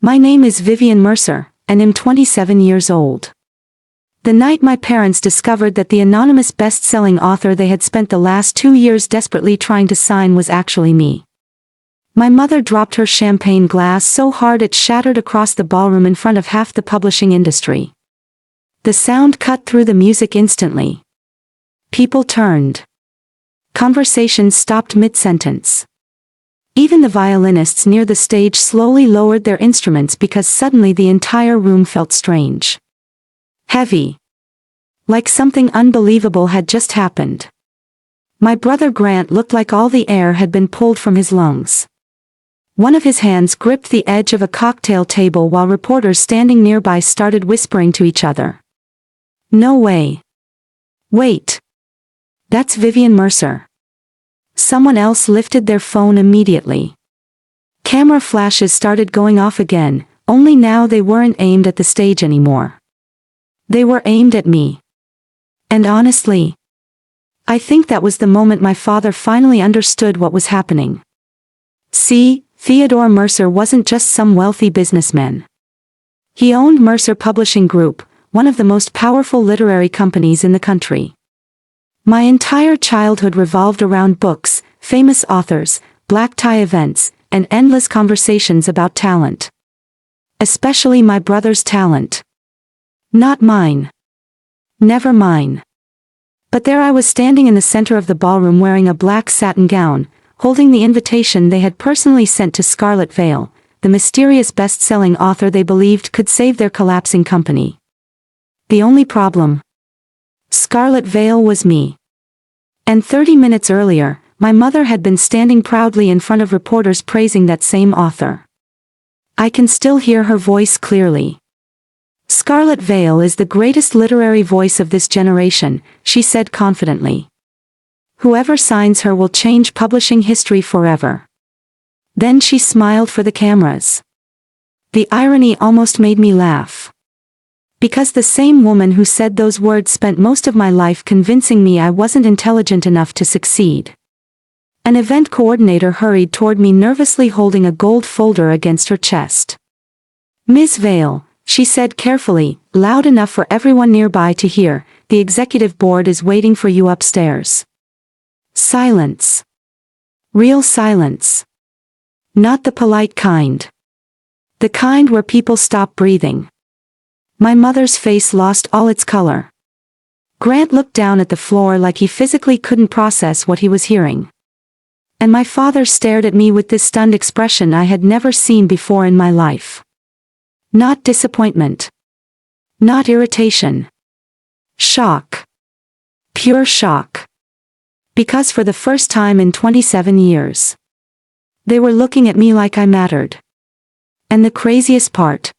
My name is Vivian Mercer, and I'm 27 years old. The night my parents discovered that the anonymous best-selling author they had spent the last 2 years desperately trying to sign was actually me. My mother dropped her champagne glass so hard it shattered across the ballroom in front of half the publishing industry. The sound cut through the music instantly. People turned. Conversations stopped mid-sentence. Even the violinists near the stage slowly lowered their instruments because suddenly the entire room felt strange. Heavy. Like something unbelievable had just happened. My brother Grant looked like all the air had been pulled from his lungs. One of his hands gripped the edge of a cocktail table while reporters standing nearby started whispering to each other. No way. Wait. That's Vivian Mercer. Someone else lifted their phone immediately. Camera flashes started going off again, only now they weren't aimed at the stage anymore. They were aimed at me. And honestly, I think that was the moment my father finally understood what was happening. See, Theodore Mercer wasn't just some wealthy businessman. He owned Mercer Publishing Group, one of the most powerful literary companies in the country. My entire childhood revolved around books, famous authors, black tie events, and endless conversations about talent. Especially my brother's talent. Not mine. Never mine. But there I was standing in the center of the ballroom wearing a black satin gown, holding the invitation they had personally sent to Scarlett Vale, the mysterious best-selling author they believed could save their collapsing company. The only problem? Scarlett Vale was me. And 30 minutes earlier, my mother had been standing proudly in front of reporters praising that same author. I can still hear her voice clearly. Scarlett Vale is the greatest literary voice of this generation, she said confidently. Whoever signs her will change publishing history forever. Then she smiled for the cameras. The irony almost made me laugh. Because the same woman who said those words spent most of my life convincing me I wasn't intelligent enough to succeed. An event coordinator hurried toward me nervously holding a gold folder against her chest. Miss Vale, she said carefully, loud enough for everyone nearby to hear, the executive board is waiting for you upstairs. Silence. Real silence. Not the polite kind. The kind where people stop breathing. My mother's face lost all its color. Grant looked down at the floor like he physically couldn't process what he was hearing. And my father stared at me with this stunned expression I had never seen before in my life. Not disappointment. Not irritation. Shock. Pure shock. Because for the first time in 27 years, they were looking at me like I mattered. And the craziest part?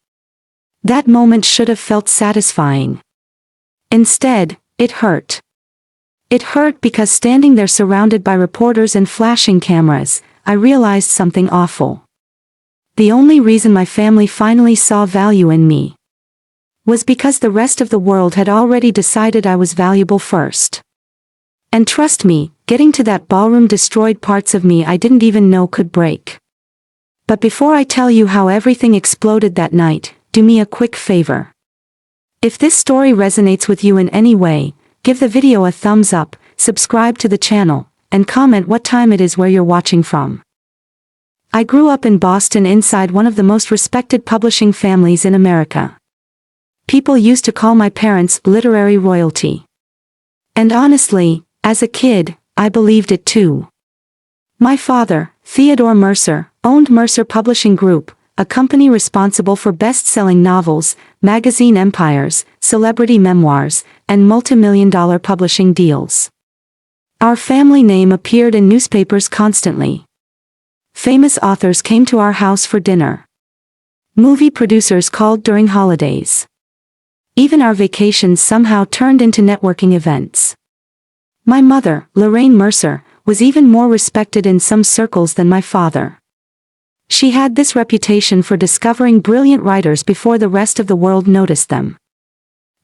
That moment should have felt satisfying. Instead, it hurt. It hurt because standing there surrounded by reporters and flashing cameras, I realized something awful. The only reason my family finally saw value in me was because the rest of the world had already decided I was valuable first. And trust me, getting to that ballroom destroyed parts of me I didn't even know could break. But before I tell you how everything exploded that night, do me a quick favor. If this story resonates with you in any way, give the video a thumbs up, subscribe to the channel, and comment what time it is where you're watching from. I grew up in Boston inside one of the most respected publishing families in America. People used to call my parents literary royalty. And honestly, as a kid, I believed it too. My father, Theodore Mercer, owned Mercer Publishing Group, a company responsible for best-selling novels, magazine empires, celebrity memoirs, and multi-million-dollar publishing deals. Our family name appeared in newspapers constantly. Famous authors came to our house for dinner. Movie producers called during holidays. Even our vacations somehow turned into networking events. My mother, Lorraine Mercer, was even more respected in some circles than my father. She had this reputation for discovering brilliant writers before the rest of the world noticed them.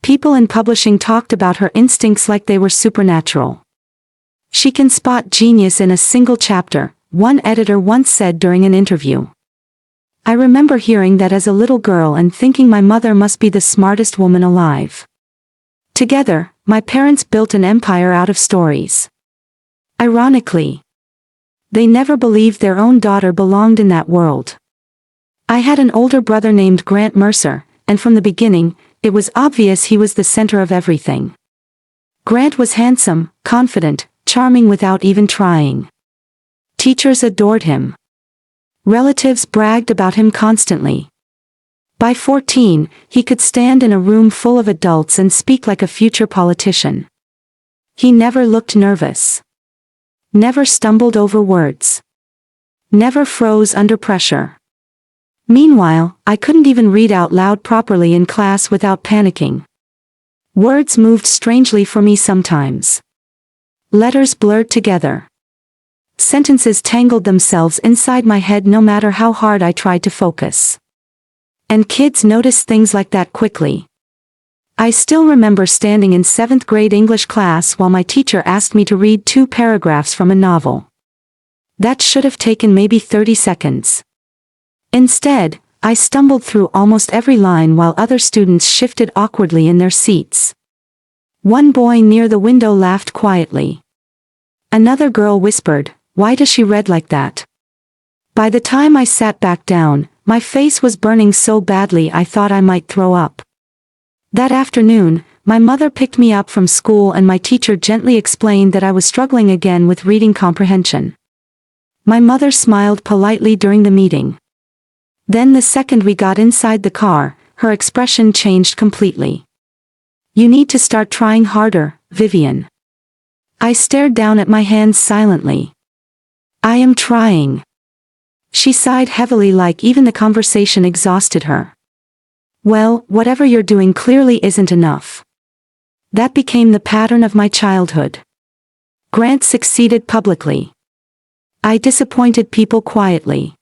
People in publishing talked about her instincts like they were supernatural. She can spot genius in a single chapter, one editor once said during an interview. I remember hearing that as a little girl and thinking my mother must be the smartest woman alive. Together, my parents built an empire out of stories. Ironically, they never believed their own daughter belonged in that world. I had an older brother named Grant Mercer, and from the beginning, it was obvious he was the center of everything. Grant was handsome, confident, charming without even trying. Teachers adored him. Relatives bragged about him constantly. By 14, he could stand in a room full of adults and speak like a future politician. He never looked nervous. Never stumbled over words. Never froze under pressure. Meanwhile, I couldn't even read out loud properly in class without panicking. Words moved strangely for me sometimes. Letters blurred together. Sentences tangled themselves inside my head no matter how hard I tried to focus. And kids noticed things like that quickly. I still remember standing in 7th grade English class while my teacher asked me to read 2 paragraphs from a novel. That should have taken maybe 30 seconds. Instead, I stumbled through almost every line while other students shifted awkwardly in their seats. One boy near the window laughed quietly. Another girl whispered, "Why does she read like that?" By the time I sat back down, my face was burning so badly I thought I might throw up. That afternoon, my mother picked me up from school and my teacher gently explained that I was struggling again with reading comprehension. My mother smiled politely during the meeting. Then the second we got inside the car, her expression changed completely. "You need to start trying harder, Vivian." I stared down at my hands silently. "I am trying." She sighed heavily like even the conversation exhausted her. "Well, whatever you're doing clearly isn't enough." That became the pattern of my childhood. Grant succeeded publicly. I disappointed people quietly.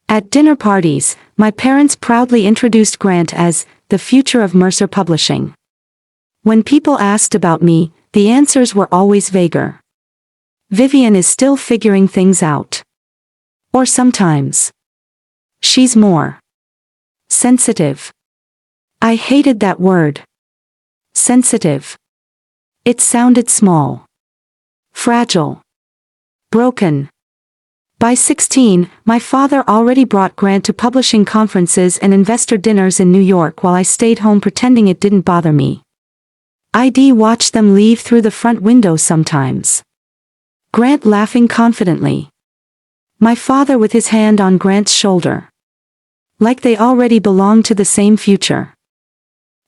At dinner parties, my parents proudly introduced Grant as the future of Mercer Publishing. When people asked about me, the answers were always vaguer. "Vivian is still figuring things out." Or sometimes, "She's more sensitive." I hated that word. Sensitive. It sounded small. Fragile. Broken. By 16, my father already brought Grant to publishing conferences and investor dinners in New York while I stayed home pretending it didn't bother me. I'd watch them leave through the front window sometimes. Grant laughing confidently. My father with his hand on Grant's shoulder. Like they already belonged to the same future.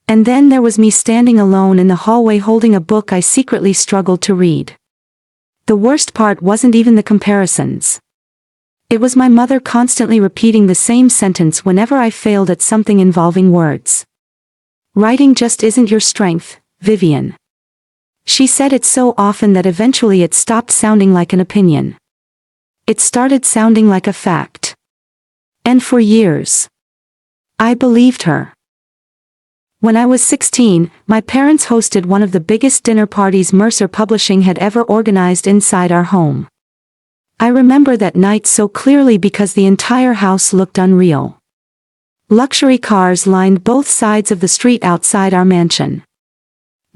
And then there was me standing alone in the hallway holding a book I secretly struggled to read. The worst part wasn't even the comparisons. It was my mother constantly repeating the same sentence whenever I failed at something involving words. "Writing just isn't your strength, Vivian." She said it so often that eventually it stopped sounding like an opinion. It started sounding like a fact. And for years, I believed her. When I was 16, my parents hosted one of the biggest dinner parties Mercer Publishing had ever organized inside our home. I remember that night so clearly because the entire house looked unreal. Luxury cars lined both sides of the street outside our mansion.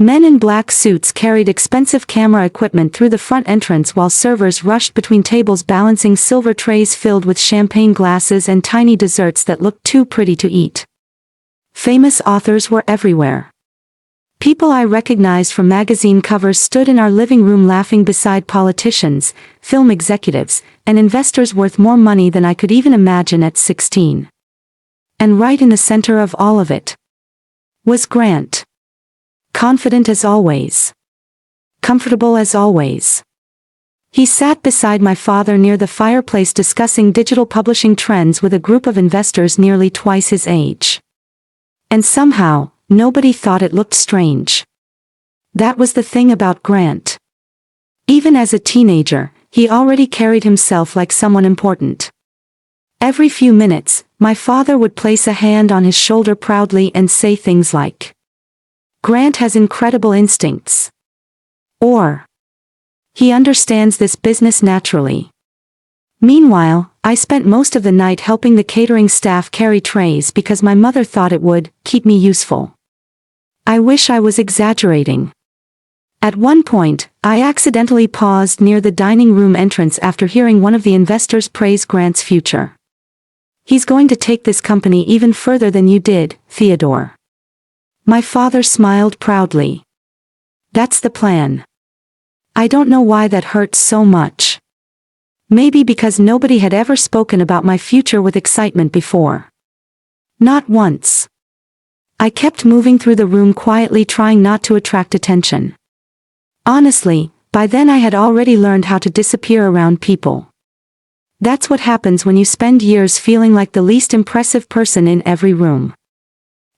Men in black suits carried expensive camera equipment through the front entrance while servers rushed between tables balancing silver trays filled with champagne glasses and tiny desserts that looked too pretty to eat. Famous authors were everywhere. People I recognized from magazine covers stood in our living room laughing beside politicians, film executives, and investors worth more money than I could even imagine at 16. And right in the center of all of it was Grant. Confident as always. Comfortable as always. He sat beside my father near the fireplace discussing digital publishing trends with a group of investors nearly twice his age. And somehow, nobody thought it looked strange. That was the thing about Grant. Even as a teenager, he already carried himself like someone important. Every few minutes, my father would place a hand on his shoulder proudly and say things like, "Grant has incredible instincts." Or, "He understands this business naturally." Meanwhile, I spent most of the night helping the catering staff carry trays because my mother thought it would keep me useful. I wish I was exaggerating. At one point, I accidentally paused near the dining room entrance after hearing one of the investors praise Grant's future. "He's going to take this company even further than you did, Theodore." My father smiled proudly. "That's the plan." I don't know why that hurt so much. Maybe because nobody had ever spoken about my future with excitement before. Not once. I kept moving through the room quietly, trying not to attract attention. Honestly, by then I had already learned how to disappear around people. That's what happens when you spend years feeling like the least impressive person in every room.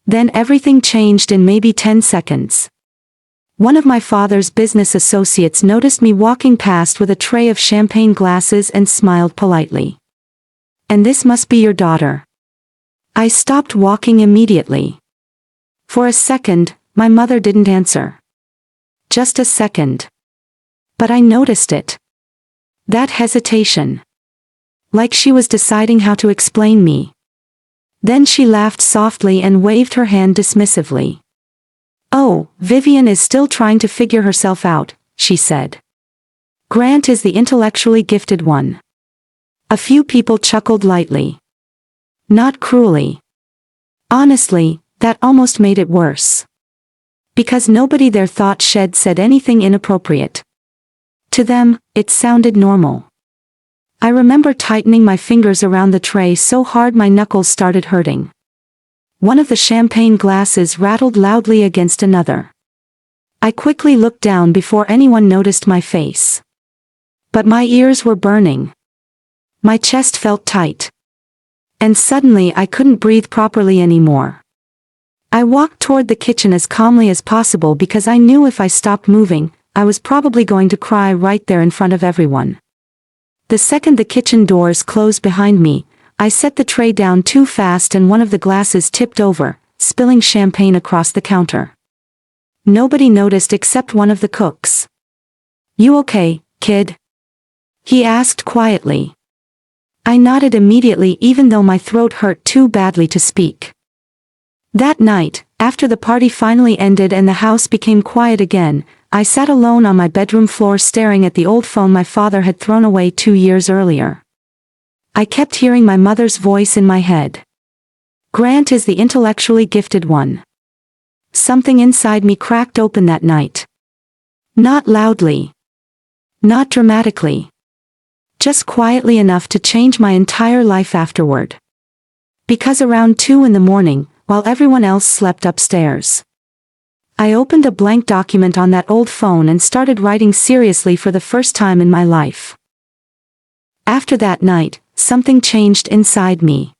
Then everything changed in maybe 10 seconds. One of my father's business associates noticed me walking past with a tray of champagne glasses and smiled politely. "And this must be your daughter." I stopped walking immediately. For a second, my mother didn't answer. Just a second. But I noticed it. That hesitation. Like she was deciding how to explain me. Then she laughed softly and waved her hand dismissively. "Oh, Vivian is still trying to figure herself out," she said. "Grant is the intellectually gifted one." A few people chuckled lightly. Not cruelly. Honestly, that almost made it worse. Because nobody there thought Shed said anything inappropriate. To them, it sounded normal. I remember tightening my fingers around the tray so hard my knuckles started hurting. One of the champagne glasses rattled loudly against another. I quickly looked down before anyone noticed my face. But my ears were burning. My chest felt tight. And suddenly I couldn't breathe properly anymore. I walked toward the kitchen as calmly as possible because I knew if I stopped moving, I was probably going to cry right there in front of everyone. The second the kitchen doors closed behind me, I set the tray down too fast and one of the glasses tipped over, spilling champagne across the counter. Nobody noticed except one of the cooks. "You okay, kid?" he asked quietly. I nodded immediately even though my throat hurt too badly to speak. That night, after the party finally ended and the house became quiet again, I sat alone on my bedroom floor staring at the old phone my father had thrown away 2 years earlier. I kept hearing my mother's voice in my head. "Grant is the intellectually gifted one." Something inside me cracked open that night. Not loudly. Not dramatically. Just quietly enough to change my entire life afterward. Because around 2 in the morning, while everyone else slept upstairs, I opened a blank document on that old phone and started writing seriously for the first time in my life. After that night, something changed inside me.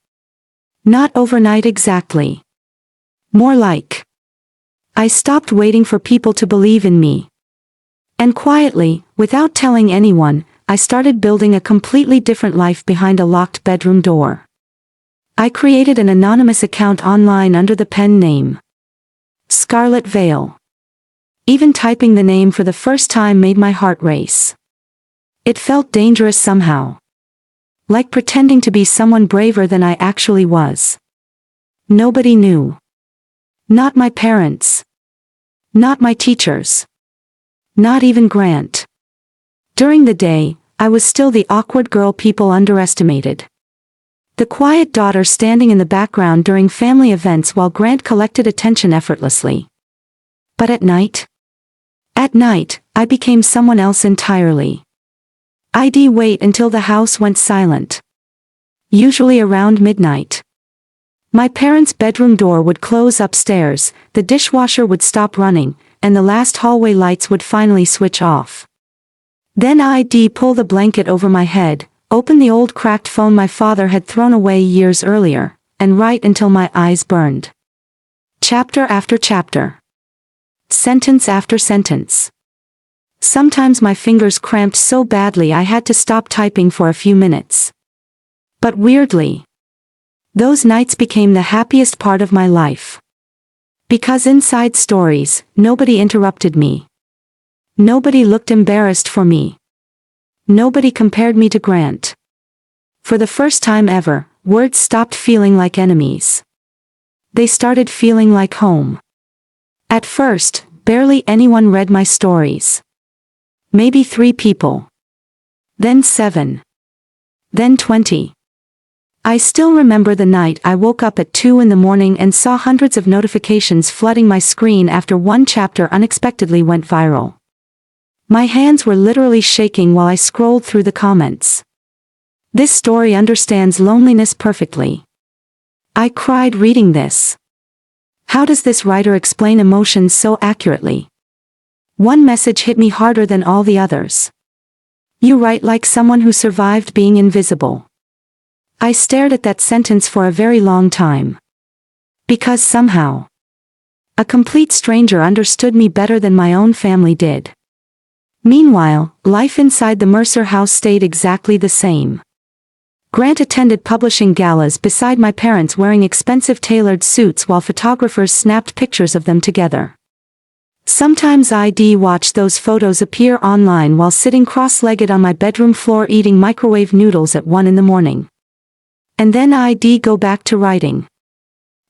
Not overnight exactly. More like, I stopped waiting for people to believe in me. And quietly, without telling anyone, I started building a completely different life behind a locked bedroom door. I created an anonymous account online under the pen name Scarlett Vale. Even typing the name for the first time made my heart race. It felt dangerous somehow. Like pretending to be someone braver than I actually was. Nobody knew. Not my parents. Not my teachers. Not even Grant. During the day, I was still the awkward girl people underestimated. The quiet daughter standing in the background during family events while Grant collected attention effortlessly. But at night? At night, I became someone else entirely. I'd wait until the house went silent. Usually around midnight. My parents' bedroom door would close upstairs, the dishwasher would stop running, and the last hallway lights would finally switch off. Then I'd pull the blanket over my head, open the old cracked phone my father had thrown away years earlier, and write until my eyes burned. Chapter after chapter. Sentence after sentence. Sometimes my fingers cramped so badly I had to stop typing for a few minutes. But weirdly, those nights became the happiest part of my life. Because inside stories, nobody interrupted me. Nobody looked embarrassed for me. Nobody compared me to Grant. For the first time ever, words stopped feeling like enemies. They started feeling like home. At first, barely anyone read my stories. Maybe 3 people. Then 7. Then 20. I still remember the night I woke up at 2 in the morning and saw hundreds of notifications flooding my screen after one chapter unexpectedly went viral. My hands were literally shaking while I scrolled through the comments. This story understands loneliness perfectly. I cried reading this. How does this writer explain emotions so accurately? One message hit me harder than all the others. You write like someone who survived being invisible. I stared at that sentence for a very long time. Because somehow, a complete stranger understood me better than my own family did. Meanwhile, life inside the Mercer house stayed exactly the same. Grant attended publishing galas beside my parents wearing expensive tailored suits while photographers snapped pictures of them together. Sometimes I'd watch those photos appear online while sitting cross-legged on my bedroom floor eating microwave noodles at 1 in the morning. And then I'd go back to writing.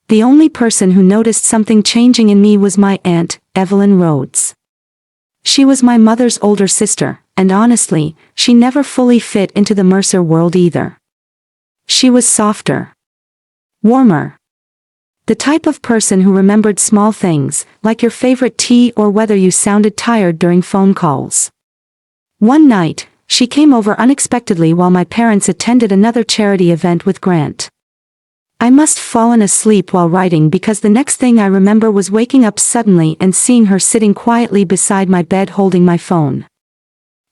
The only person who noticed something changing in me was my aunt, Evelyn Rhodes. She was my mother's older sister, and honestly, she never fully fit into the Mercer world either. She was softer. Warmer. The type of person who remembered small things, like your favorite tea or whether you sounded tired during phone calls. One night, she came over unexpectedly while my parents attended another charity event with Grant. I must have fallen asleep while writing because the next thing I remember was waking up suddenly and seeing her sitting quietly beside my bed holding my phone.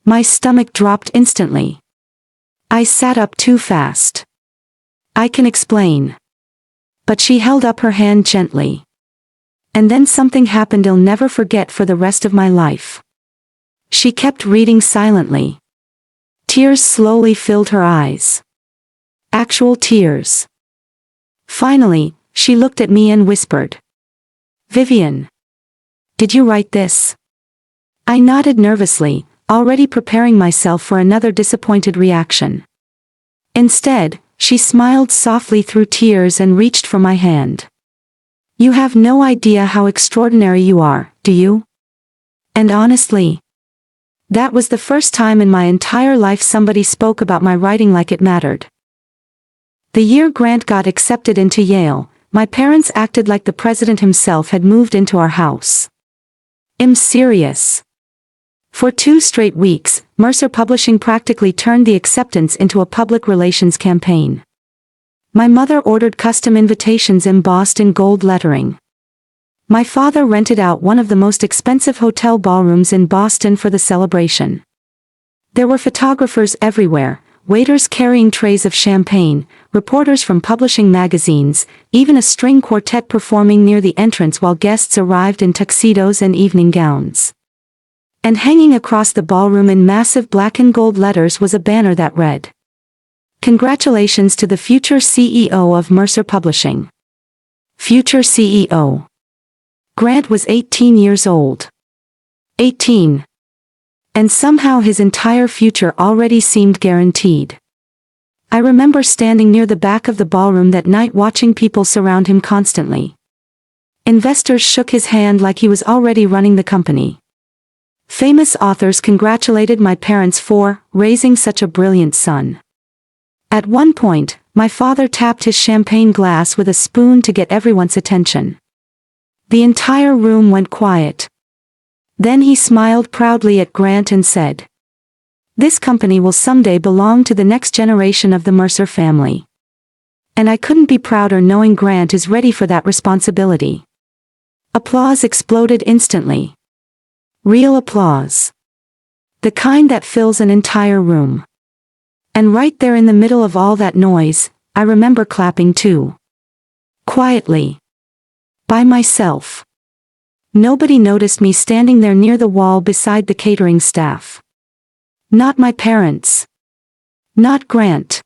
My stomach dropped instantly. I sat up too fast. I can explain. But she held up her hand gently. And then something happened I'll never forget for the rest of my life. She kept reading silently. Tears slowly filled her eyes. Actual tears. Finally, she looked at me and whispered, "Vivian, did you write this?" I nodded nervously, already preparing myself for another disappointed reaction. Instead, she smiled softly through tears and reached for my hand. "You have no idea how extraordinary you are, do you?" And honestly, that was the first time in my entire life somebody spoke about my writing like it mattered. The year Grant got accepted into Yale, my parents acted like the president himself had moved into our house. I'm serious. For 2 straight weeks, Mercer Publishing practically turned the acceptance into a public relations campaign. My mother ordered custom invitations embossed in gold lettering. My father rented out one of the most expensive hotel ballrooms in Boston for the celebration. There were photographers everywhere, waiters carrying trays of champagne, reporters from publishing magazines, even a string quartet performing near the entrance while guests arrived in tuxedos and evening gowns. And hanging across the ballroom in massive black and gold letters was a banner that read, "Congratulations to the future CEO of Mercer Publishing." Future CEO. Grant was 18 years old. 18. And somehow his entire future already seemed guaranteed. I remember standing near the back of the ballroom that night watching people surround him constantly. Investors shook his hand like he was already running the company. Famous authors congratulated my parents for raising such a brilliant son. At one point, my father tapped his champagne glass with a spoon to get everyone's attention. The entire room went quiet. Then he smiled proudly at Grant and said, "This company will someday belong to the next generation of the Mercer family." And I couldn't be prouder knowing Grant is ready for that responsibility. Applause exploded instantly. Real applause. The kind that fills an entire room. And right there in the middle of all that noise, I remember clapping too. Quietly. By myself. Nobody noticed me standing there near the wall beside the catering staff. Not my parents. Not Grant.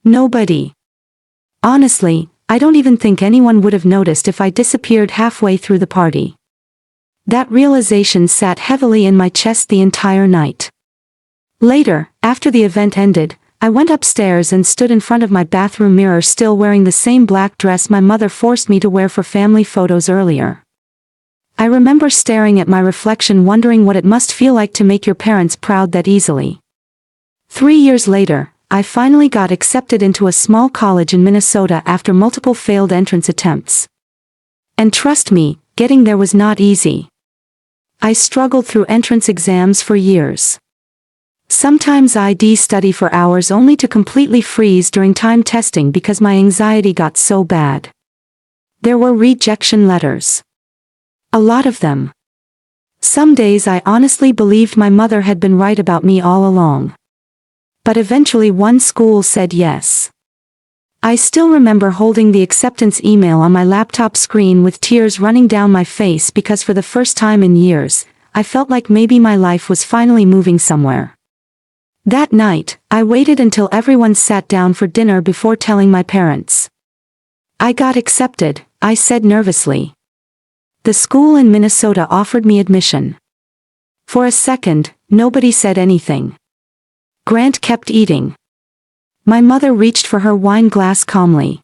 Nobody. Honestly, I don't even think anyone would have noticed if I disappeared halfway through the party. That realization sat heavily in my chest the entire night. Later, after the event ended, I went upstairs and stood in front of my bathroom mirror, still wearing the same black dress my mother forced me to wear for family photos earlier. I remember staring at my reflection, wondering what it must feel like to make your parents proud that easily. 3 years later, I finally got accepted into a small college in Minnesota after multiple failed entrance attempts. And trust me, getting there was not easy. I struggled through entrance exams for years. Sometimes I'd study for hours only to completely freeze during time testing because my anxiety got so bad. There were rejection letters. A lot of them. Some days I honestly believed my mother had been right about me all along. But eventually one school said yes. I still remember holding the acceptance email on my laptop screen with tears running down my face because for the first time in years, I felt like maybe my life was finally moving somewhere. That night, I waited until everyone sat down for dinner before telling my parents. I got accepted, I said nervously. The school in Minnesota offered me admission. For a second, nobody said anything. Grant kept eating. My mother reached for her wine glass calmly.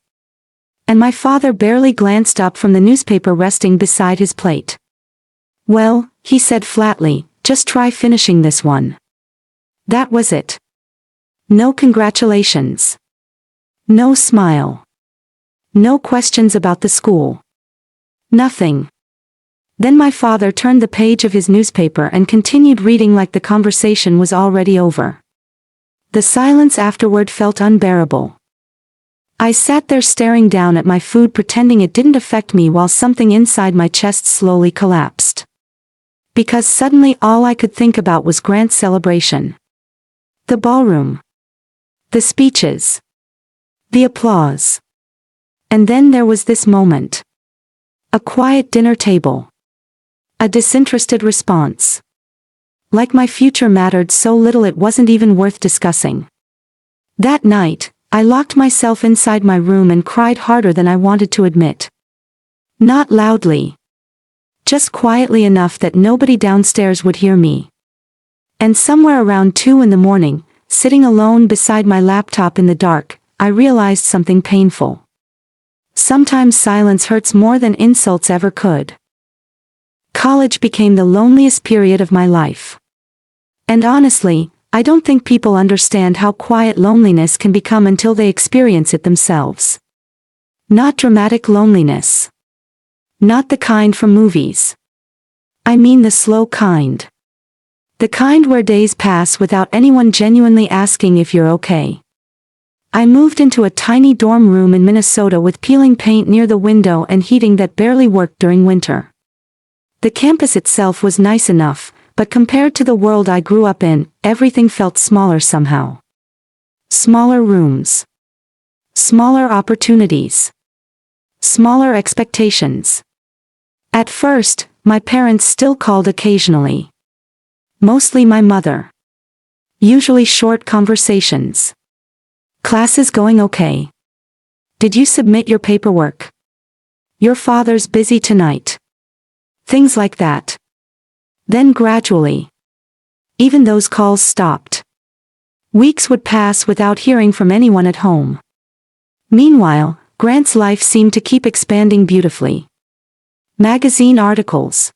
And my father barely glanced up from the newspaper resting beside his plate. Well, he said flatly, just try finishing this one. That was it. No congratulations. No smile. No questions about the school. Nothing. Then my father turned the page of his newspaper and continued reading like the conversation was already over. The silence afterward felt unbearable. I sat there staring down at my food, pretending it didn't affect me, while something inside my chest slowly collapsed. Because suddenly all I could think about was Grant's celebration. The ballroom. The speeches. The applause. And then there was this moment. A quiet dinner table. A disinterested response. Like my future mattered so little it wasn't even worth discussing. That night, I locked myself inside my room and cried harder than I wanted to admit. Not loudly. Just quietly enough that nobody downstairs would hear me. And somewhere around 2 in the morning, sitting alone beside my laptop in the dark, I realized something painful. Sometimes silence hurts more than insults ever could. College became the loneliest period of my life. And honestly, I don't think people understand how quiet loneliness can become until they experience it themselves. Not dramatic loneliness. Not the kind from movies. I mean the slow kind. The kind where days pass without anyone genuinely asking if you're okay. I moved into a tiny dorm room in Minnesota with peeling paint near the window and heating that barely worked during winter. The campus itself was nice enough, but compared to the world I grew up in, everything felt smaller somehow. Smaller rooms. Smaller opportunities. Smaller expectations. At first, my parents still called occasionally. Mostly my mother. Usually short conversations. Classes going okay? Did you submit your paperwork? Your father's busy tonight. Things like that. Then gradually, even those calls stopped. Weeks would pass without hearing from anyone at home. Meanwhile, Grant's life seemed to keep expanding beautifully. Magazine articles.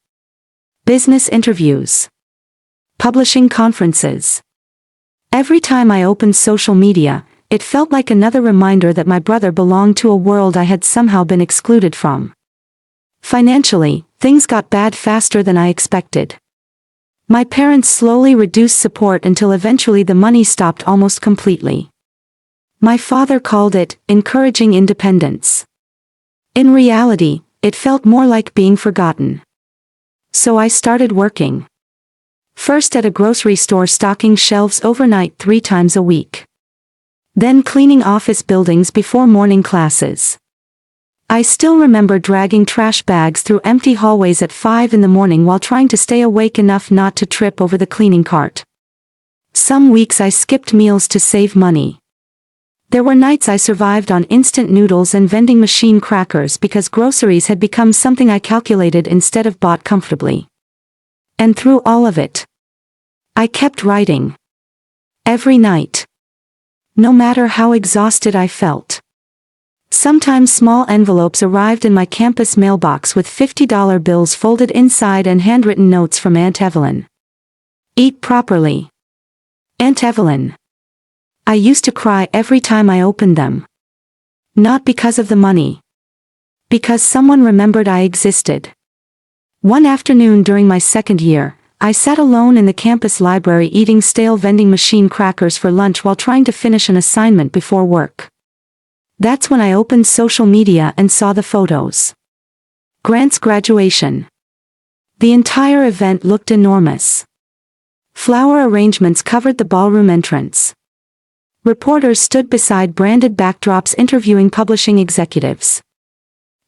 Business interviews. Publishing conferences. Every time I opened social media, it felt like another reminder that my brother belonged to a world I had somehow been excluded from. Financially, things got bad faster than I expected. My parents slowly reduced support until eventually the money stopped almost completely. My father called it encouraging independence. In reality, it felt more like being forgotten. So I started working. First at a grocery store, stocking shelves overnight 3 times a week. Then cleaning office buildings before morning classes. I still remember dragging trash bags through empty hallways at 5 in the morning while trying to stay awake enough not to trip over the cleaning cart. Some weeks I skipped meals to save money. There were nights I survived on instant noodles and vending machine crackers because groceries had become something I calculated instead of bought comfortably. And through all of it, I kept writing. Every night. no matter how exhausted I felt. Sometimes small envelopes arrived in my campus mailbox with $50 bills folded inside and handwritten notes from Aunt Evelyn. Eat properly. Aunt Evelyn. I used to cry every time I opened them. Not because of the money. Because someone remembered I existed. One afternoon during my second year, I sat alone in the campus library eating stale vending machine crackers for lunch while trying to finish an assignment before work. That's when I opened social media and saw the photos. Grant's graduation. The entire event looked enormous. Flower arrangements covered the ballroom entrance. Reporters stood beside branded backdrops interviewing publishing executives.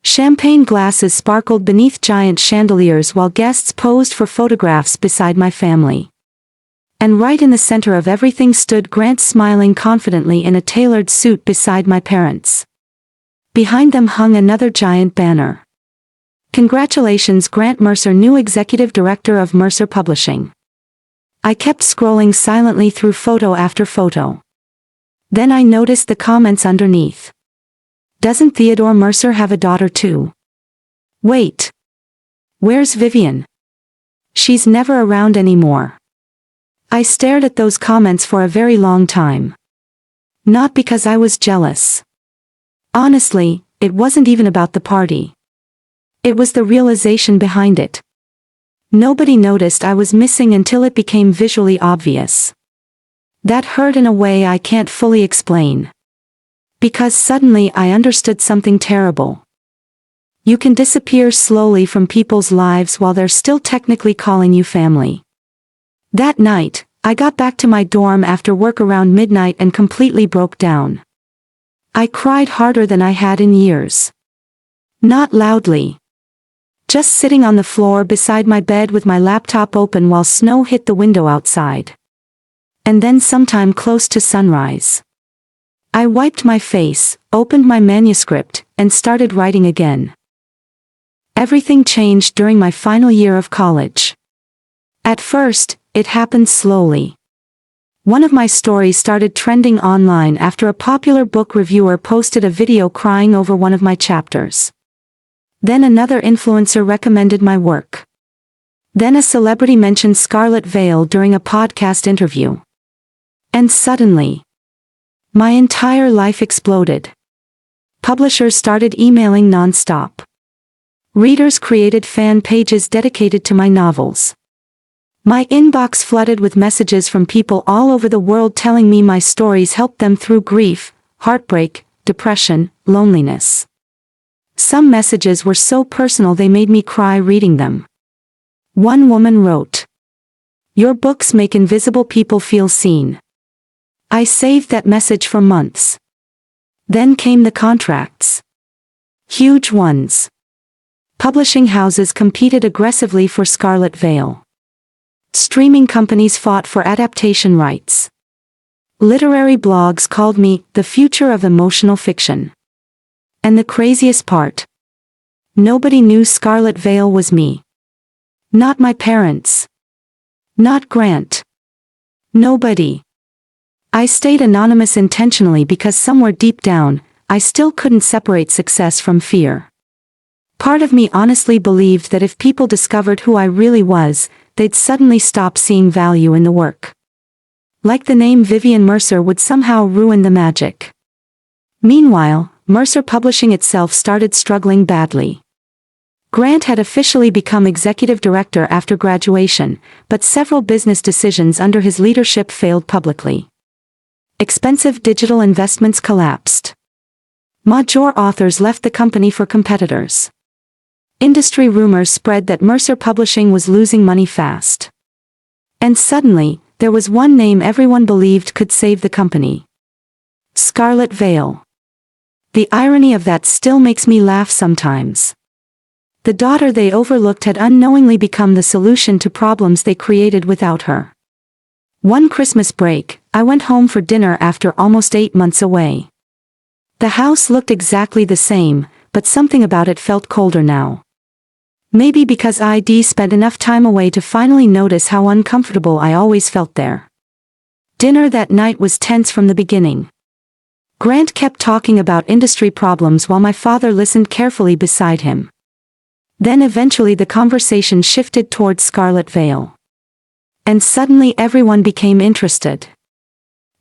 Champagne glasses sparkled beneath giant chandeliers while guests posed for photographs beside my family. And right in the center of everything stood Grant smiling confidently in a tailored suit beside my parents. Behind them hung another giant banner. Congratulations, Grant Mercer, new executive director of Mercer Publishing. I kept scrolling silently through photo after photo. Then I noticed the comments underneath. Doesn't Theodore Mercer have a daughter too? Wait. Where's Vivian? She's never around anymore. I stared at those comments for a very long time. Not because I was jealous. Honestly, it wasn't even about the party. It was the realization behind it. Nobody noticed I was missing until it became visually obvious. That hurt in a way I can't fully explain. Because suddenly I understood something terrible. You can disappear slowly from people's lives while they're still technically calling you family. That night, I got back to my dorm after work around midnight and completely broke down. I cried harder than I had in years. Not loudly. Just sitting on the floor beside my bed with my laptop open while snow hit the window outside. And then sometime close to sunrise. I wiped my face, opened my manuscript, and started writing again. Everything changed during my final year of college. At first, it happened slowly. One of my stories started trending online after a popular book reviewer posted a video crying over one of my chapters. Then another influencer recommended my work. Then a celebrity mentioned Scarlett Vale during a podcast interview. And suddenly, my entire life exploded. Publishers started emailing non-stop. Readers created fan pages dedicated to my novels. My inbox flooded with messages from people all over the world telling me my stories helped them through grief, heartbreak, depression, loneliness. Some messages were so personal they made me cry reading them. One woman wrote, "Your books make invisible people feel seen." I saved that message for months. Then came the contracts. Huge ones. Publishing houses competed aggressively for Scarlett Vale. Streaming companies fought for adaptation rights. Literary blogs called me the future of emotional fiction. And the craziest part. Nobody knew Scarlett Vale was me. Not my parents. Not Grant. Nobody. I stayed anonymous intentionally because somewhere deep down, I still couldn't separate success from fear. Part of me honestly believed that if people discovered who I really was, they'd suddenly stop seeing value in the work. Like the name Vivian Mercer would somehow ruin the magic. Meanwhile, Mercer Publishing itself started struggling badly. Grant had officially become executive director after graduation, but several business decisions under his leadership failed publicly. Expensive digital investments collapsed. Major authors left the company for competitors. Industry rumors spread that Mercer Publishing was losing money fast. And suddenly, there was one name everyone believed could save the company. Scarlett Vale. The irony of that still makes me laugh sometimes. The daughter they overlooked had unknowingly become the solution to problems they created without her. One Christmas break, I went home for dinner after almost 8 months away. The house looked exactly the same, but something about it felt colder now. Maybe because I'd spent enough time away to finally notice how uncomfortable I always felt there. Dinner that night was tense from the beginning. Grant kept talking about industry problems while my father listened carefully beside him. Then eventually the conversation shifted towards Scarlett Vale. And suddenly everyone became interested.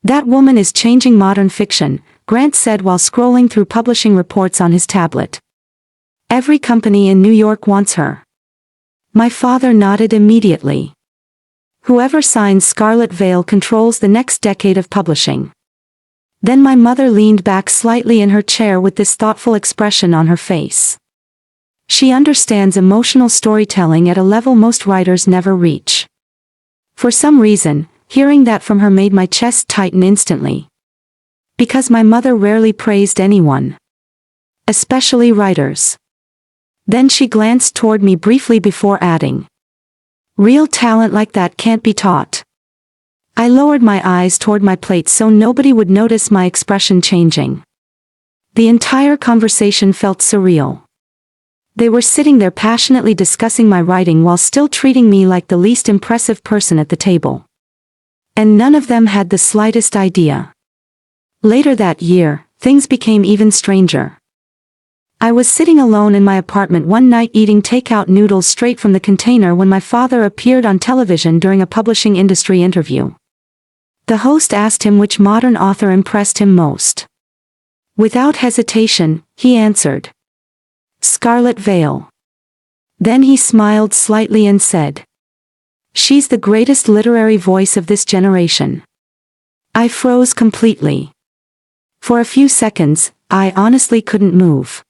"That woman is changing modern fiction," Grant said while scrolling through publishing reports on his tablet. "Every company in New York wants her." My father nodded immediately. "Whoever signs Scarlett Vale controls the next decade of publishing." Then my mother leaned back slightly in her chair with this thoughtful expression on her face. She understands emotional storytelling at a level most writers never reach. For some reason, hearing that from her made my chest tighten instantly. Because my mother rarely praised anyone. Especially writers. Then she glanced toward me briefly before adding, "Real talent like that can't be taught." I lowered my eyes toward my plate so nobody would notice my expression changing. The entire conversation felt surreal. They were sitting there passionately discussing my writing while still treating me like the least impressive person at the table. And none of them had the slightest idea. Later that year, things became even stranger. I was sitting alone in my apartment one night eating takeout noodles straight from the container when my father appeared on television during a publishing industry interview. The host asked him which modern author impressed him most. Without hesitation, he answered, "Scarlett Vale." Then he smiled slightly and said, "She's the greatest literary voice of this generation." I froze completely. For a few seconds, I honestly couldn't move.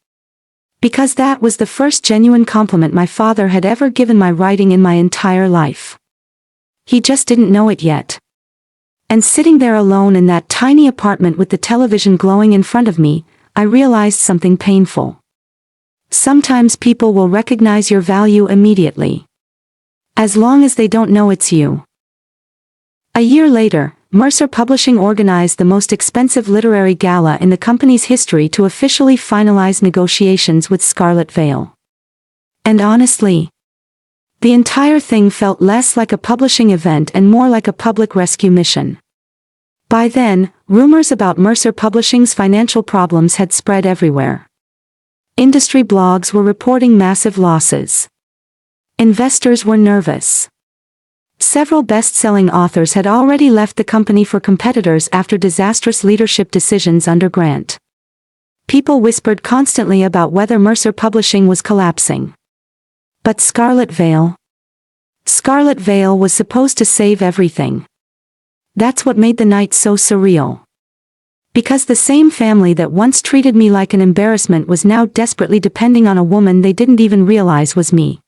Because that was the first genuine compliment my father had ever given my writing in my entire life. He just didn't know it yet. And sitting there alone in that tiny apartment with the television glowing in front of me, I realized something painful. Sometimes people will recognize your value immediately. As long as they don't know it's you. A year later, Mercer Publishing organized the most expensive literary gala in the company's history to officially finalize negotiations with Scarlett Vale. And honestly, the entire thing felt less like a publishing event and more like a public rescue mission. By then, rumors about Mercer Publishing's financial problems had spread everywhere. Industry blogs were reporting massive losses. Investors were nervous. Several best-selling authors had already left the company for competitors after disastrous leadership decisions under Grant. People whispered constantly about whether Mercer Publishing was collapsing. But Scarlett Vale? Scarlett Vale was supposed to save everything. That's what made the night so surreal. Because the same family that once treated me like an embarrassment was now desperately depending on a woman they didn't even realize was me.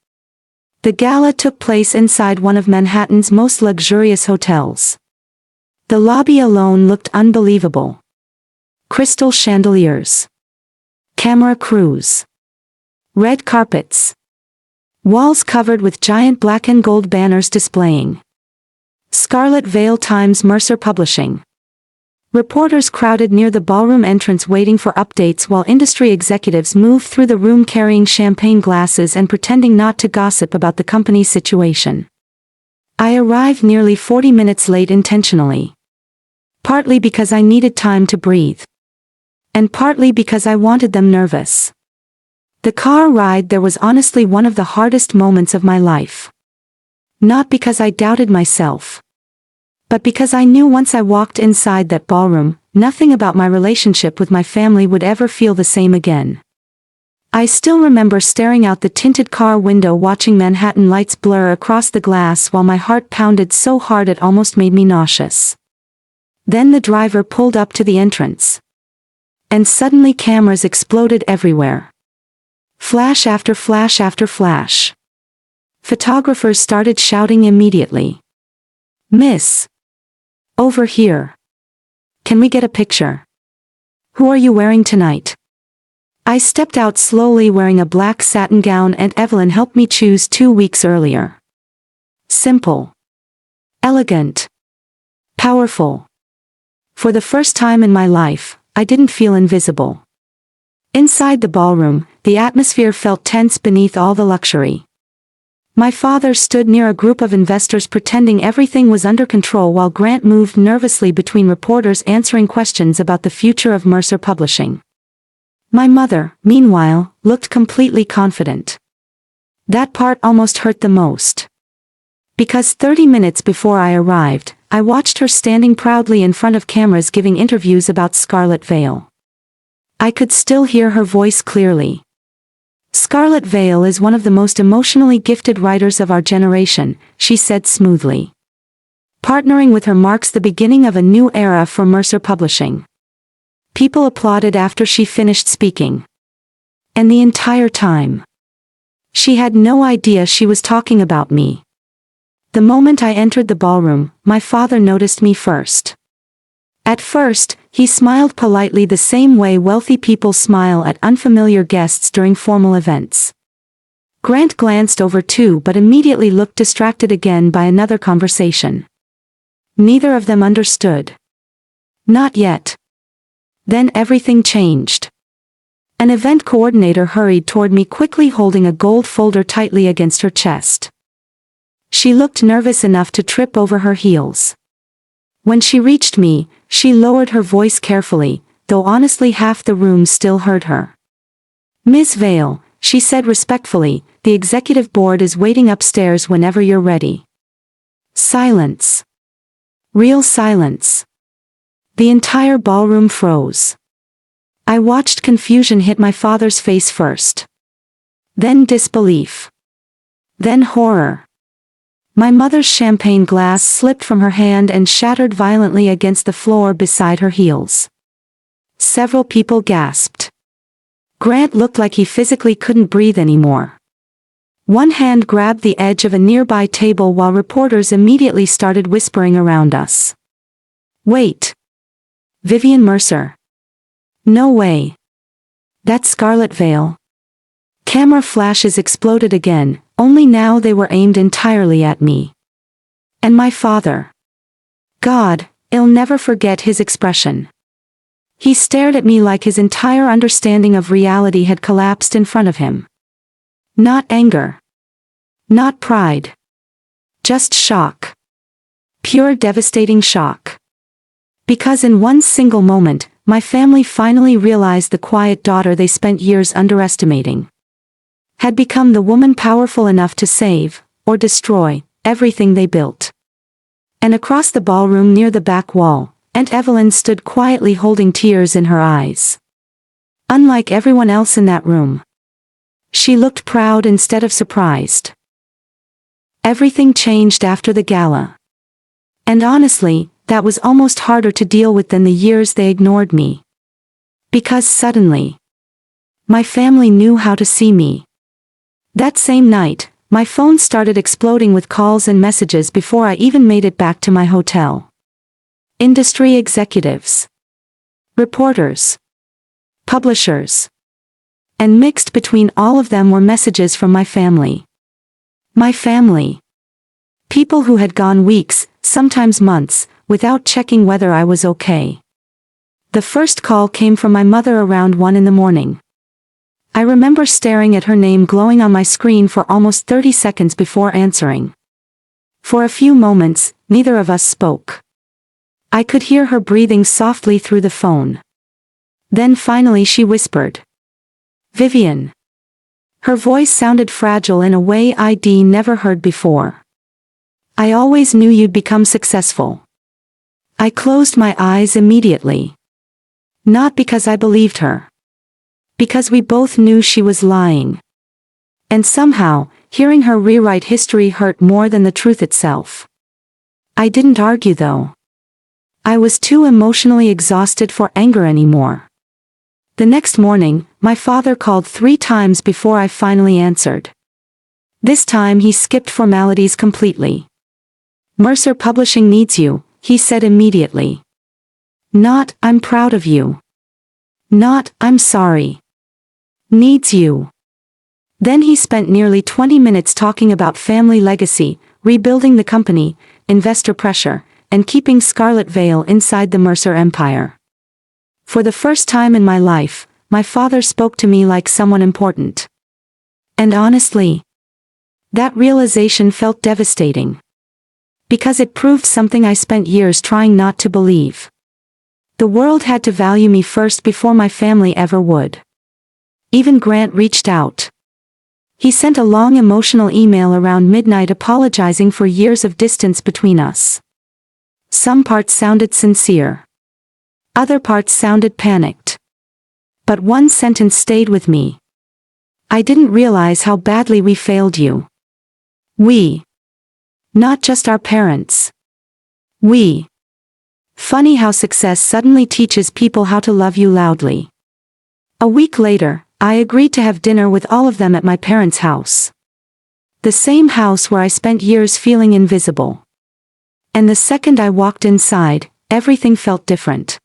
The gala took place inside one of Manhattan's most luxurious hotels. The lobby alone looked unbelievable. Crystal chandeliers. Camera crews. Red carpets. Walls covered with giant black and gold banners displaying Scarlett Vale Times Mercer Publishing. Reporters crowded near the ballroom entrance waiting for updates while industry executives moved through the room carrying champagne glasses and pretending not to gossip about the company's situation. I arrived nearly 40 minutes late intentionally. Partly because I needed time to breathe. And partly because I wanted them nervous. The car ride there was honestly one of the hardest moments of my life. Not because I doubted myself. But because I knew once I walked inside that ballroom, nothing about my relationship with my family would ever feel the same again. I still remember staring out the tinted car window watching Manhattan lights blur across the glass while my heart pounded so hard it almost made me nauseous. Then the driver pulled up to the entrance. And suddenly cameras exploded everywhere. Flash after flash after flash. Photographers started shouting immediately. "Miss! Over here. Can we get a picture? Who are you wearing tonight?" I stepped out slowly wearing a black satin gown and Evelyn helped me choose 2 weeks earlier. Simple. Elegant. Powerful. For the first time in my life, I didn't feel invisible. Inside the ballroom, the atmosphere felt tense beneath all the luxury. My father stood near a group of investors pretending everything was under control while Grant moved nervously between reporters answering questions about the future of Mercer Publishing. My mother, meanwhile, looked completely confident. That part almost hurt the most. Because 30 minutes before I arrived, I watched her standing proudly in front of cameras giving interviews about Scarlett Vale. I could still hear her voice clearly. Scarlett Vale is one of the most emotionally gifted writers of our generation, she said smoothly. Partnering with her marks the beginning of a new era for Mercer Publishing. People applauded after she finished speaking. And the entire time, she had no idea she was talking about me. The moment I entered the ballroom, my father noticed me first. At first, he smiled politely the same way wealthy people smile at unfamiliar guests during formal events. Grant glanced over too but immediately looked distracted again by another conversation. Neither of them understood. Not yet. Then everything changed. An event coordinator hurried toward me quickly holding a gold folder tightly against her chest. She looked nervous enough to trip over her heels. When she reached me, she lowered her voice carefully, though honestly half the room still heard her. "Ms. Vale," she said respectfully, "the executive board is waiting upstairs whenever you're ready." Silence. Real silence. The entire ballroom froze. I watched confusion hit my father's face first. Then disbelief. Then horror. My mother's champagne glass slipped from her hand and shattered violently against the floor beside her heels. Several people gasped. Grant looked like he physically couldn't breathe anymore. One hand grabbed the edge of a nearby table while reporters immediately started whispering around us. "Wait. Vivian Mercer. No way. That's Scarlett Vale." Camera flashes exploded again, only now they were aimed entirely at me. And my father. God, I'll never forget his expression. He stared at me like his entire understanding of reality had collapsed in front of him. Not anger. Not pride. Just shock. Pure devastating shock. Because in one single moment, my family finally realized the quiet daughter they spent years underestimating had become the woman powerful enough to save, or destroy, everything they built. And across the ballroom near the back wall, Aunt Evelyn stood quietly holding tears in her eyes. Unlike everyone else in that room, she looked proud instead of surprised. Everything changed after the gala. And honestly, that was almost harder to deal with than the years they ignored me. Because suddenly, my family knew how to see me. That same night, my phone started exploding with calls and messages before I even made it back to my hotel. Industry executives, reporters, publishers, and mixed between all of them were messages from my family. My family. People who had gone weeks, sometimes months, without checking whether I was okay. The first call came from my mother around 1 in the morning. I remember staring at her name glowing on my screen for almost 30 seconds before answering. For a few moments, neither of us spoke. I could hear her breathing softly through the phone. Then finally she whispered, "Vivian." Her voice sounded fragile in a way I'd never heard before. "I always knew you'd become successful." I closed my eyes immediately. Not because I believed her. Because we both knew she was lying. And somehow, hearing her rewrite history hurt more than the truth itself. I didn't argue though. I was too emotionally exhausted for anger anymore. The next morning, my father called 3 times before I finally answered. This time he skipped formalities completely. "Mercer Publishing needs you," he said immediately. Not, "I'm proud of you." Not, "I'm sorry." Needs you. Then he spent nearly 20 minutes talking about family legacy, rebuilding the company, investor pressure, and keeping Scarlett Vale inside the Mercer empire. For the first time in my life, my father spoke to me like someone important. And honestly, That realization felt devastating. Because it proved something I spent years trying not to believe. The world had to value me first before my family ever would. Even Grant reached out. He sent a long emotional email around midnight apologizing for years of distance between us. Some parts sounded sincere. Other parts sounded panicked. But one sentence stayed with me. "I didn't realize how badly we failed you. We. Not just our parents. We." Funny how success suddenly teaches people how to love you loudly. A week later, I agreed to have dinner with all of them at my parents' house. The same house where I spent years feeling invisible. And the second I walked inside, everything felt different.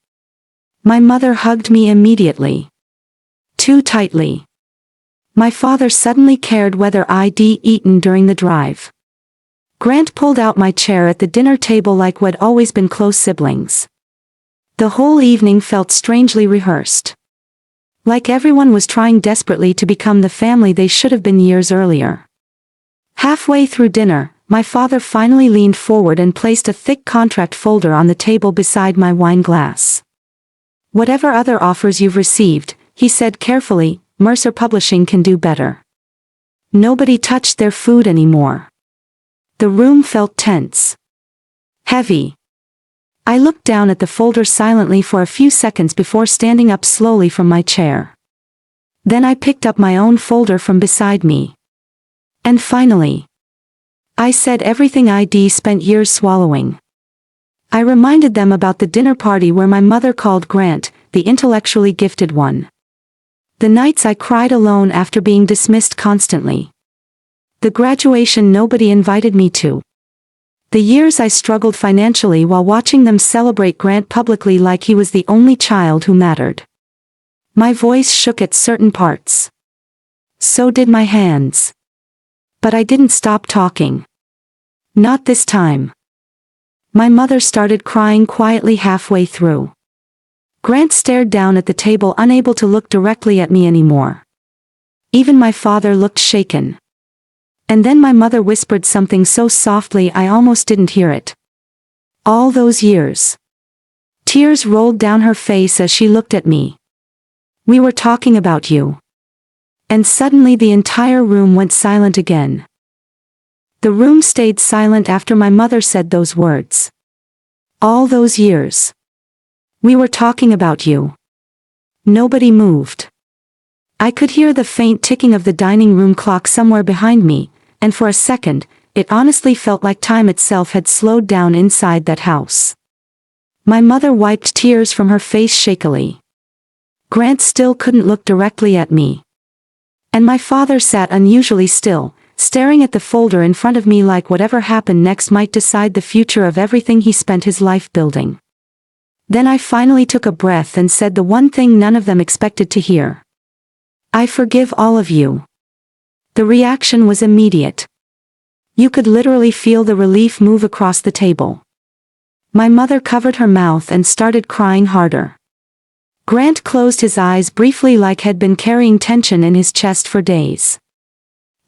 My mother hugged me immediately. Too tightly. My father suddenly cared whether I'd eaten during the drive. Grant pulled out my chair at the dinner table like we'd always been close siblings. The whole evening felt strangely rehearsed. Like everyone was trying desperately to become the family they should have been years earlier. Halfway through dinner, my father finally leaned forward and placed a thick contract folder on the table beside my wine glass. "Whatever other offers you've received," he said carefully, "Mercer Publishing can do better." Nobody touched their food anymore. The room felt tense. Heavy. I looked down at the folder silently for a few seconds before standing up slowly from my chair. Then I picked up my own folder from beside me. And finally, I said everything I'd spent years swallowing. I reminded them about the dinner party where my mother called Grant, the intellectually gifted one. The nights I cried alone after being dismissed constantly. The graduation nobody invited me to. The years I struggled financially while watching them celebrate Grant publicly like he was the only child who mattered. My voice shook at certain parts. So did my hands. But I didn't stop talking. Not this time. My mother started crying quietly halfway through. Grant stared down at the table, unable to look directly at me anymore. Even my father looked shaken. And then my mother whispered something so softly I almost didn't hear it. "All those years." Tears rolled down her face as she looked at me. "We were talking about you." And suddenly the entire room went silent again. The room stayed silent after my mother said those words. "All those years. We were talking about you." Nobody moved. I could hear the faint ticking of the dining room clock somewhere behind me, and for a second, it honestly felt like time itself had slowed down inside that house. My mother wiped tears from her face shakily. Grant still couldn't look directly at me. And my father sat unusually still, staring at the folder in front of me like whatever happened next might decide the future of everything he spent his life building. Then I finally took a breath and said the one thing none of them expected to hear. "I forgive all of you." The reaction was immediate. You could literally feel the relief move across the table. My mother covered her mouth and started crying harder. Grant closed his eyes briefly like he'd been carrying tension in his chest for days.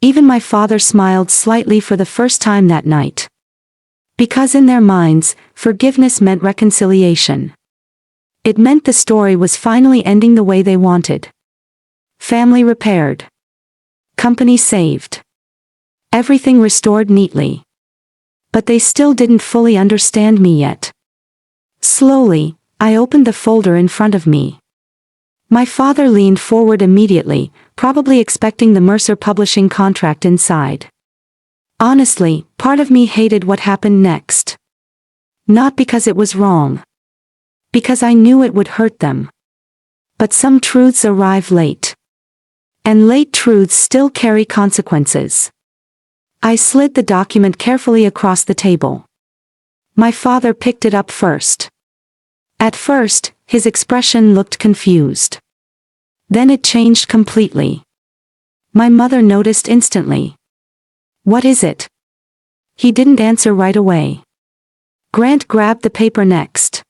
Even my father smiled slightly for the first time that night. Because in their minds, forgiveness meant reconciliation. It meant the story was finally ending the way they wanted. Family repaired. Company saved. Everything restored neatly. But they still didn't fully understand me yet. Slowly, I opened the folder in front of me. My father leaned forward immediately, probably expecting the Mercer Publishing contract inside. Honestly, part of me hated what happened next. Not because it was wrong. Because I knew it would hurt them. But some truths arrive late. And late truths still carry consequences. I slid the document carefully across the table. My father picked it up first. At first, his expression looked confused. Then it changed completely. My mother noticed instantly. "What is it?" He didn't answer right away. Grant grabbed the paper next.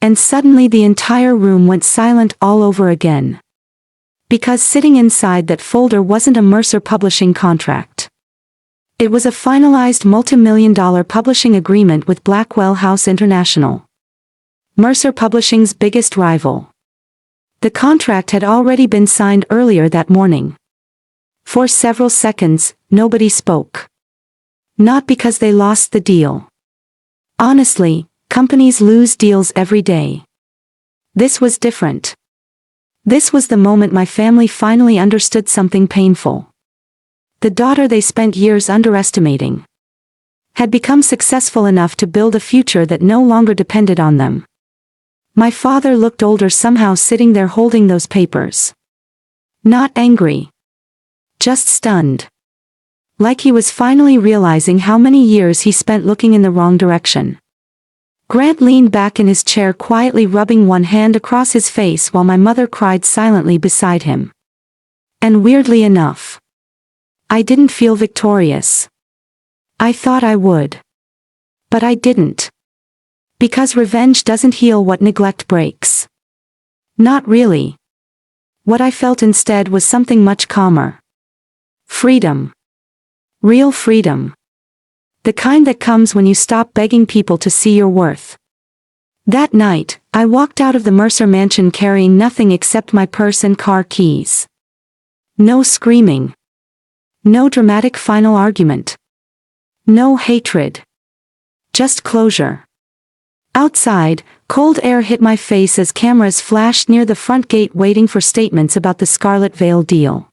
And suddenly the entire room went silent all over again. Because sitting inside that folder wasn't a Mercer Publishing contract. It was a finalized multi-million-dollar publishing agreement with Blackwell House International, Mercer Publishing's biggest rival. The contract had already been signed earlier that morning. For several seconds, nobody spoke. Not because they lost the deal. Honestly, companies lose deals every day. This was different. This was the moment my family finally understood something painful. The daughter they spent years underestimating had become successful enough to build a future that no longer depended on them. My father looked older somehow, sitting there holding those papers. Not angry. Just stunned. Like he was finally realizing how many years he spent looking in the wrong direction. Grant leaned back in his chair, quietly rubbing one hand across his face while my mother cried silently beside him. And weirdly enough, I didn't feel victorious. I thought I would. But I didn't. Because revenge doesn't heal what neglect breaks. Not really. What I felt instead was something much calmer. Freedom. Real freedom. The kind that comes when you stop begging people to see your worth. That night, I walked out of the Mercer mansion carrying nothing except my purse and car keys. No screaming. No dramatic final argument. No hatred. Just closure. Outside, cold air hit my face as cameras flashed near the front gate waiting for statements about the Scarlett Vale deal.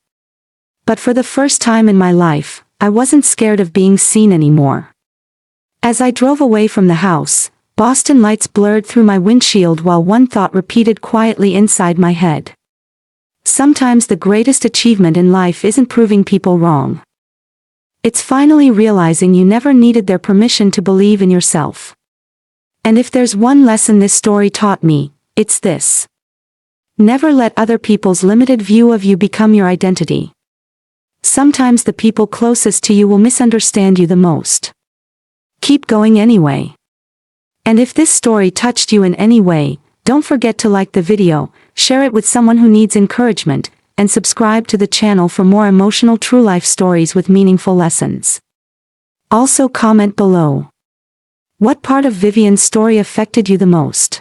But for the first time in my life, I wasn't scared of being seen anymore. As I drove away from the house, Boston lights blurred through my windshield while one thought repeated quietly inside my head. Sometimes the greatest achievement in life isn't proving people wrong. It's finally realizing you never needed their permission to believe in yourself. And if there's one lesson this story taught me, it's this. Never let other people's limited view of you become your identity. Sometimes the people closest to you will misunderstand you the most. Keep going anyway. And if this story touched you in any way, don't forget to like the video, share it with someone who needs encouragement, and subscribe to the channel for more emotional true life stories with meaningful lessons. Also comment below. What part of Vivian's story affected you the most?